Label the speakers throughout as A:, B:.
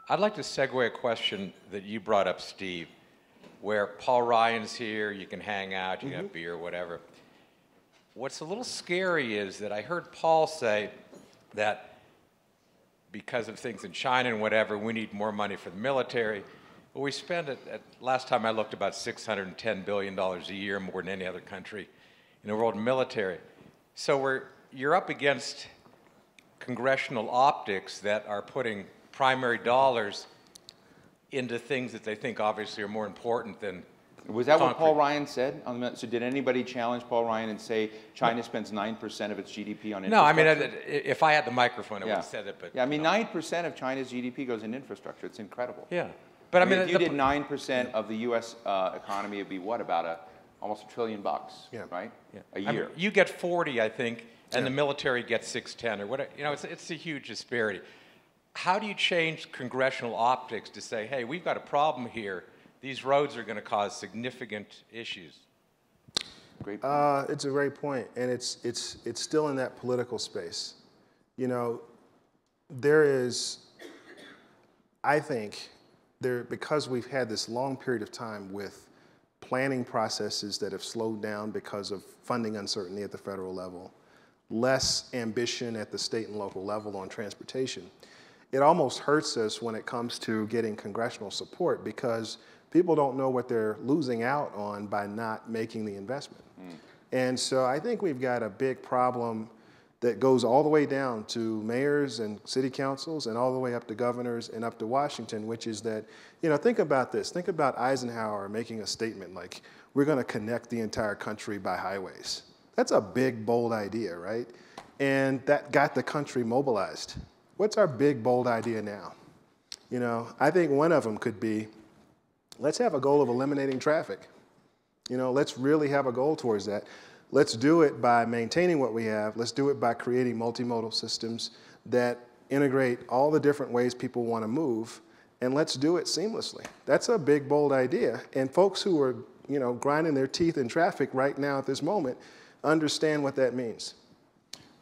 A: I'd like to segue a question that you brought up, Steve, where Paul Ryan's here, you can hang out, you can have beer, whatever. What's a little scary is that I heard Paul say that because of things in China and whatever, we need more money for the military. Well, we spend, last time I looked, about $610 billion a year, more than any other country in the world in military. So you're up against congressional optics that are putting primary dollars into things that they think obviously are more important than
B: Was that
A: concrete.
B: what Paul Ryan said? So did anybody challenge Paul Ryan and say China spends 9% of its GDP on infrastructure?
A: No, I mean, if I had the microphone, I would have said it. But
B: yeah, I mean, 9% of China's GDP goes in infrastructure. It's incredible.
A: Yeah, but I mean,
B: if you did 9% of the U.S. Economy, it'd be what, about almost $1 trillion, right? Yeah. A year.
A: I mean, you get 40, I think, and the military gets 610 or whatever. You know, it's a huge disparity. How do you change congressional optics to say, hey, we've got a problem here. These roads are going to cause significant issues?
B: Great point.
C: It's a great point, and it's still in that political space. You know, there is, I think, because we've had this long period of time with planning processes that have slowed down because of funding uncertainty at the federal level, less ambition at the state and local level on transportation. It almost hurts us when it comes to getting congressional support because people don't know what they're losing out on by not making the investment. And so I think we've got a big problem that goes all the way down to mayors and city councils and all the way up to governors and up to Washington, which is that, you know, think about this. Think about Eisenhower making a statement like, we're going to connect the entire country by highways. That's a big, bold idea, right? And that got the country mobilized. What's our big, bold idea now? You know, I think one of them could be, let's have a goal of eliminating traffic. You know, let's really have a goal towards that. Let's do it by maintaining what we have. Let's do it by creating multimodal systems that integrate all the different ways people want to move, and let's do it seamlessly. That's a big, bold idea. And folks who are, you know, grinding their teeth in traffic right now at this moment understand what that means.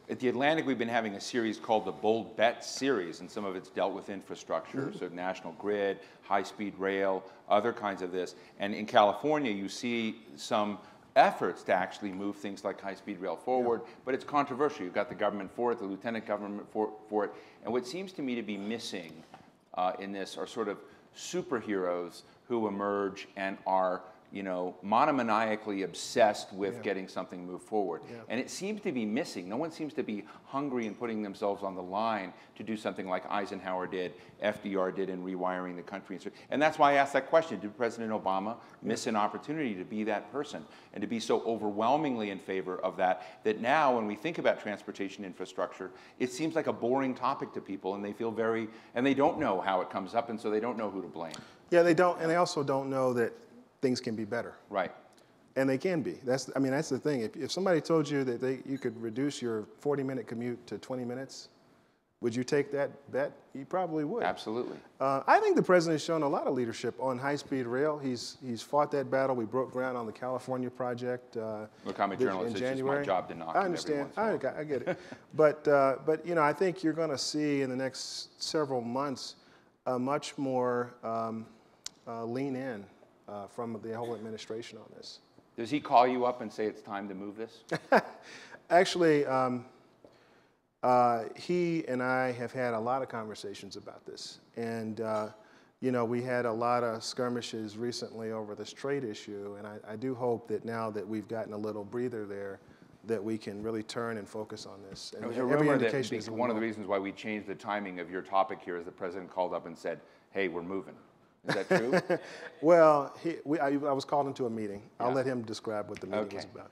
B: At the Atlantic, we've been having a series called the Bold Bet series, and some of it's dealt with infrastructure, so national grid, high-speed rail, other kinds of this. And in California, you see some efforts to actually move things like high-speed rail forward, but it's controversial. You've got the government for it, the lieutenant government for it. And what seems to me to be missing in this are sort of superheroes who emerge and are, you know, monomaniacally obsessed with getting something moved forward. And it seems to be missing. No one seems to be hungry and putting themselves on the line to do something like Eisenhower did, FDR did in rewiring the country. And that's why I asked that question. Did President Obama miss an opportunity to be that person and to be so overwhelmingly in favor of that, that now when we think about transportation infrastructure, it seems like a boring topic to people, and they feel and they don't know how it comes up, and so they don't know who to blame.
C: Yeah, they don't, and they also don't know that things can be better.
B: Right.
C: And they can be. That's the thing. If somebody told you that you could reduce your 40-minute commute to 20 minutes, would you take that bet? You probably would.
B: Absolutely.
C: I think the president has shown a lot of leadership on high-speed rail. He's fought that battle. We broke ground on the California project.
B: Look, I'm a journalist. It's just my job to knock him.
C: I understand.
B: Every once in a while.
C: I get it. But you know, I think you're going to see in the next several months a much more lean in from the whole administration on this.
B: Does he call you up and say it's time to move this?
C: Actually, he and I have had a lot of conversations about this. And, you know, we had a lot of skirmishes recently over this trade issue. And I do hope that now that we've gotten a little breather there, that we can really turn and focus on this. And
B: there was a rumor that one of the reasons why we changed the timing of your topic here is the president called up and said, hey, we're moving. Is that true?
C: Well, I was called into a meeting. I'll let him describe what the meeting was about.